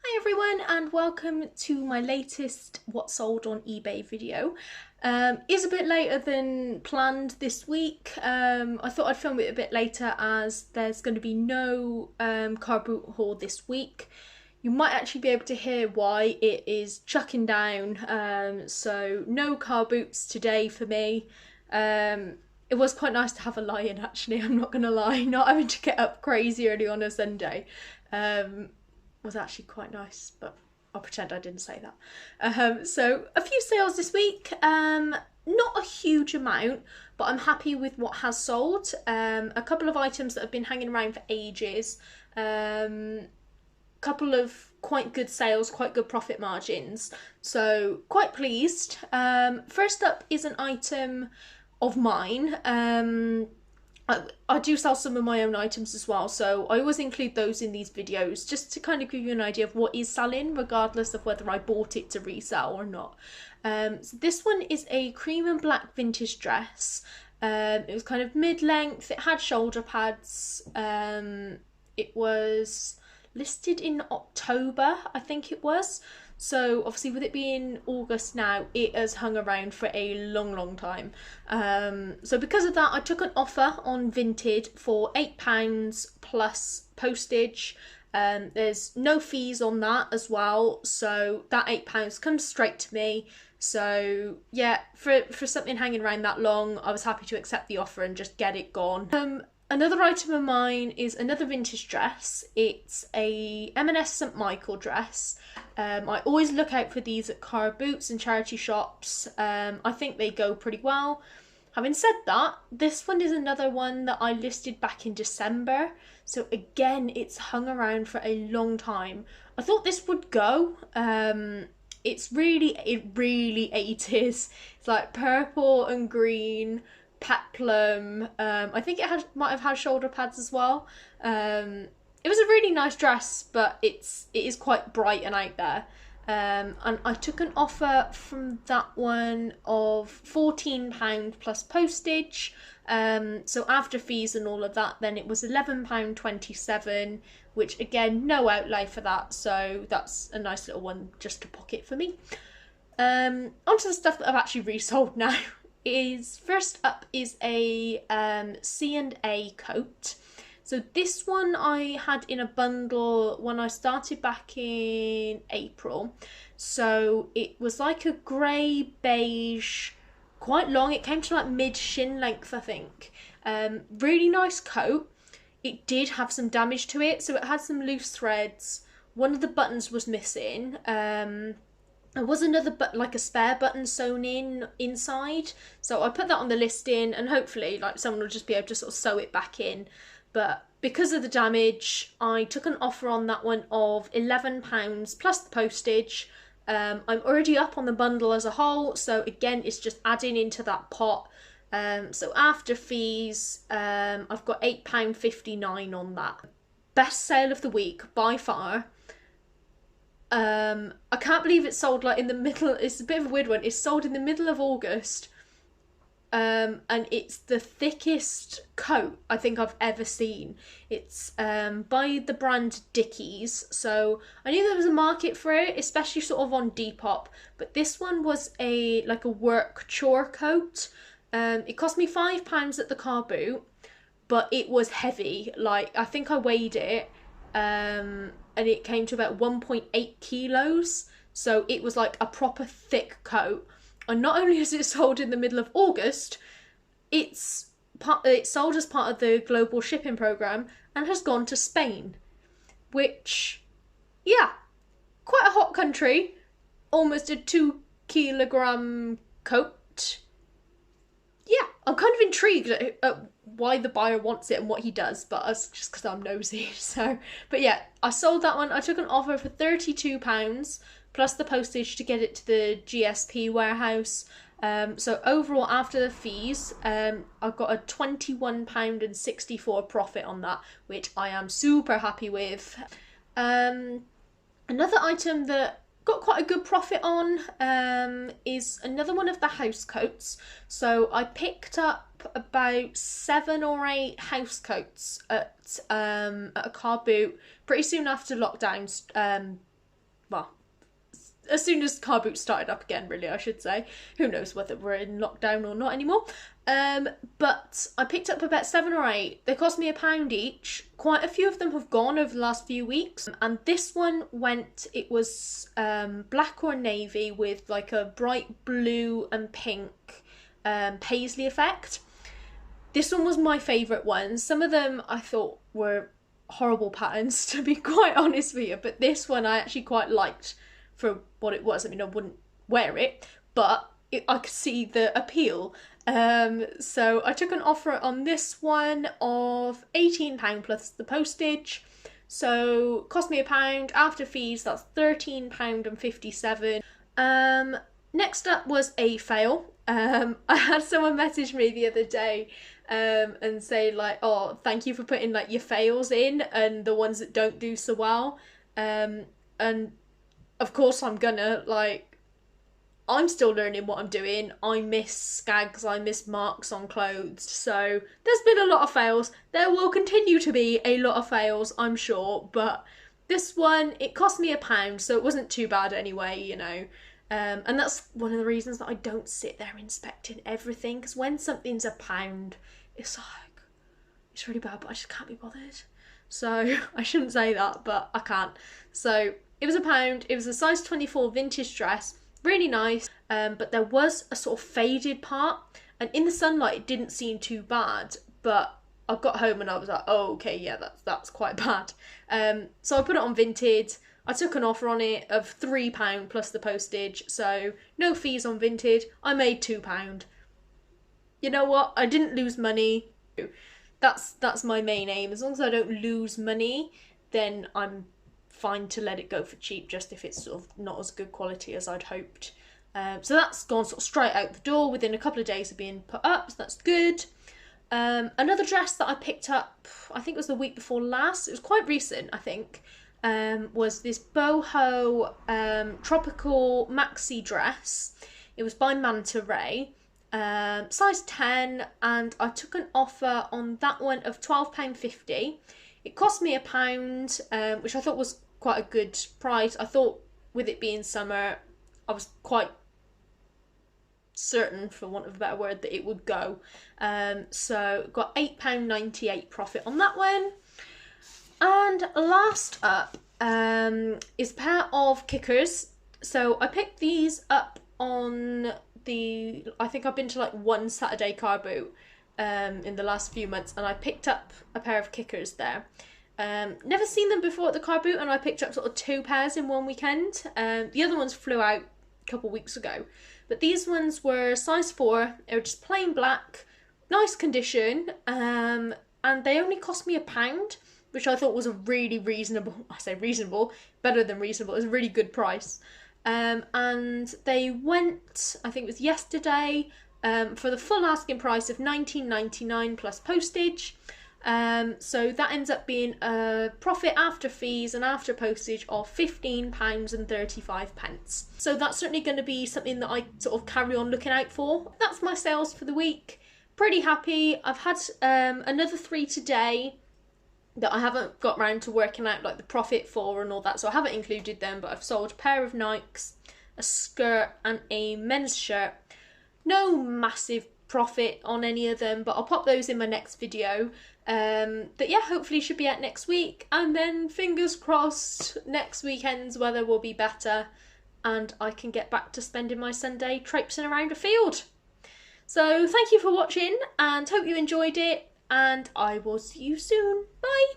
Hi everyone and welcome to my latest what sold on eBay video. Is a bit later than planned this week. I thought I'd film it a bit later as there's going to be no car boot haul this week. You might actually be able to hear why. It is chucking down, so no car boots today for me. It was quite nice to have a lie-in actually, I'm not gonna lie, not having to get up crazy early on a Sunday. Was actually quite nice, but I'll pretend I didn't say that. So a few sales this week, not a huge amount, but I'm happy with what has sold. A couple of items that have been hanging around for ages, couple of quite good sales, quite good profit margins, so quite pleased. First up is an item of mine. I do sell some of my own items as well, so I always include those in these videos just to kind of give you an idea of what is selling, regardless of whether I bought it to resell or not. So this one is a cream and black vintage dress. It was kind of mid-length, it had shoulder pads, it was listed in October, I think it was. So obviously with it being August now, it has hung around for a long time. So because of that, I took an offer on Vinted for £8 plus postage. There's no fees on that as well, so that £8 comes straight to me. So yeah, for something hanging around that long, I was happy to accept the offer and just get it gone. Another item of mine is another vintage dress. It's a M&S St Michael dress. I always look out for these at car boots and charity shops. I think they go pretty well. Having said that, this one is another one that I listed back in December. So again, it's hung around for a long time. I thought this would go. It really 80s. It's like purple and green, peplum. I think it might have had shoulder pads as well. It was a really nice dress, but it is quite bright and out there. And I took an offer from that one of £14 plus postage. So after fees and all of that, then it was £11.27, which again, no outlay for that. So that's a nice little one just to pocket for me. Onto the stuff that I've actually resold now. First up is a C&A coat. So this one I had in a bundle when I started back in April. So it was like a grey beige, quite long. It came to like mid shin length, I think. Really nice coat. It did have some damage to it, so it had some loose threads. One of the buttons was missing. There was another button, like a spare button sewn inside. So I put that on the listing and hopefully like someone will just be able to sort of sew it back in. But because of the damage, I took an offer on that one of £11 plus the postage. I'm already up on the bundle as a whole, so again, it's just adding into that pot. So after fees, I've got £8.59 on that. Best sale of the week by far. I can't believe it sold like in the middle. It's a bit of a weird one. It's sold in the middle of August. And it's the thickest coat I think I've ever seen. It's by the brand Dickies. So I knew there was a market for it, especially sort of on Depop. But this one was a work chore coat. It cost me £5 at the car boot, but it was heavy. Like I think I weighed it. And it came to about 1.8 kilos. So it was like a proper thick coat. And not only is it sold in the middle of August, it's sold as part of the global shipping program and has gone to Spain, which, yeah, quite a hot country. Almost a 2 kilogram coat. Yeah, I'm kind of intrigued at why the buyer wants it and what he does, but that's just because I'm nosy. So, but yeah, I sold that one. I took an offer for £32 plus the postage to get it to the GSP warehouse. So overall, after the fees, I've got a £21.64 profit on that, which I am super happy with. Another item that got quite a good profit on is another one of the house coats. So I picked up about 7 or 8 house coats at a car boot pretty soon after lockdowns well, as soon as car boots started up again, really, I should say. Who knows whether we're in lockdown or not anymore. But I picked up about 7 or 8. They cost me £1 each. Quite a few of them have gone over the last few weeks. And this one went, it was black or navy with like a bright blue and pink paisley effect. This one was my favourite one. Some of them I thought were horrible patterns, to be quite honest with you. But this one I actually quite liked for what it was. I mean, I wouldn't wear it, but I could see the appeal. So I took an offer on this one of £18 plus the postage. So cost me £1 after fees. That's £13.57. Next up was a fail. I had someone message me the other day and say like, oh, thank you for putting like your fails in and the ones that don't do so well. And of course I'm gonna, like, I'm still learning what I'm doing. I miss skags, I miss marks on clothes. So there's been a lot of fails. There will continue to be a lot of fails, I'm sure. But this one, it cost me £1, so it wasn't too bad anyway, you know. And that's one of the reasons that I don't sit there inspecting everything. Because when something's £1, it's like, it's really bad, but I just can't be bothered. So I shouldn't say that, but I can't. So it was £1. It was a size 24 vintage dress. Really nice, but there was a sort of faded part, and in the sunlight it didn't seem too bad, but I got home and I was like, oh, okay, yeah, that's quite bad. So I put it on Vinted. I took an offer on it of £3 plus the postage, so no fees on Vinted. I made £2. You know what? I didn't lose money. That's my main aim. As long as I don't lose money, then I'm fine to let it go for cheap, just if it's sort of not as good quality as I'd hoped. So that's gone sort of straight out the door within a couple of days of being put up, so that's good. Another dress that I picked up, I think it was the week before last, it was quite recent, I think, was this boho tropical maxi dress. It was by Manta Ray, size 10, and I took an offer on that one of £12.50. It cost me £1, which I thought was quite a good price. I thought with it being summer, I was quite certain, for want of a better word, that it would go. So got £8.98 profit on that one. And last up is a pair of kickers. So I picked these up on I think I've been to like one Saturday car boot in the last few months, and I picked up a pair of kickers there. Never seen them before at the car boot, and I picked up sort of 2 pairs in one weekend. The other ones flew out a couple of weeks ago, but these ones were size 4. They were just plain black, nice condition, and they only cost me £1, which I thought was a really reasonable, I say reasonable, better than reasonable, it was a really good price. And they went, I think it was yesterday, for the full asking price of £19.99 plus postage. So that ends up being a profit after fees and after postage of £15.35. So that's certainly going to be something that I sort of carry on looking out for. That's my sales for the week. Pretty happy. I've had another 3 today that I haven't got round to working out like the profit for and all that, so I haven't included them, but I've sold a pair of Nikes, a skirt and a men's shirt. No massive profit on any of them, but I'll pop those in my next video. But yeah, hopefully should be out next week, and then fingers crossed next weekend's weather will be better and I can get back to spending my Sunday traipsing around a field. So thank you for watching and hope you enjoyed it, and I will see you soon. Bye!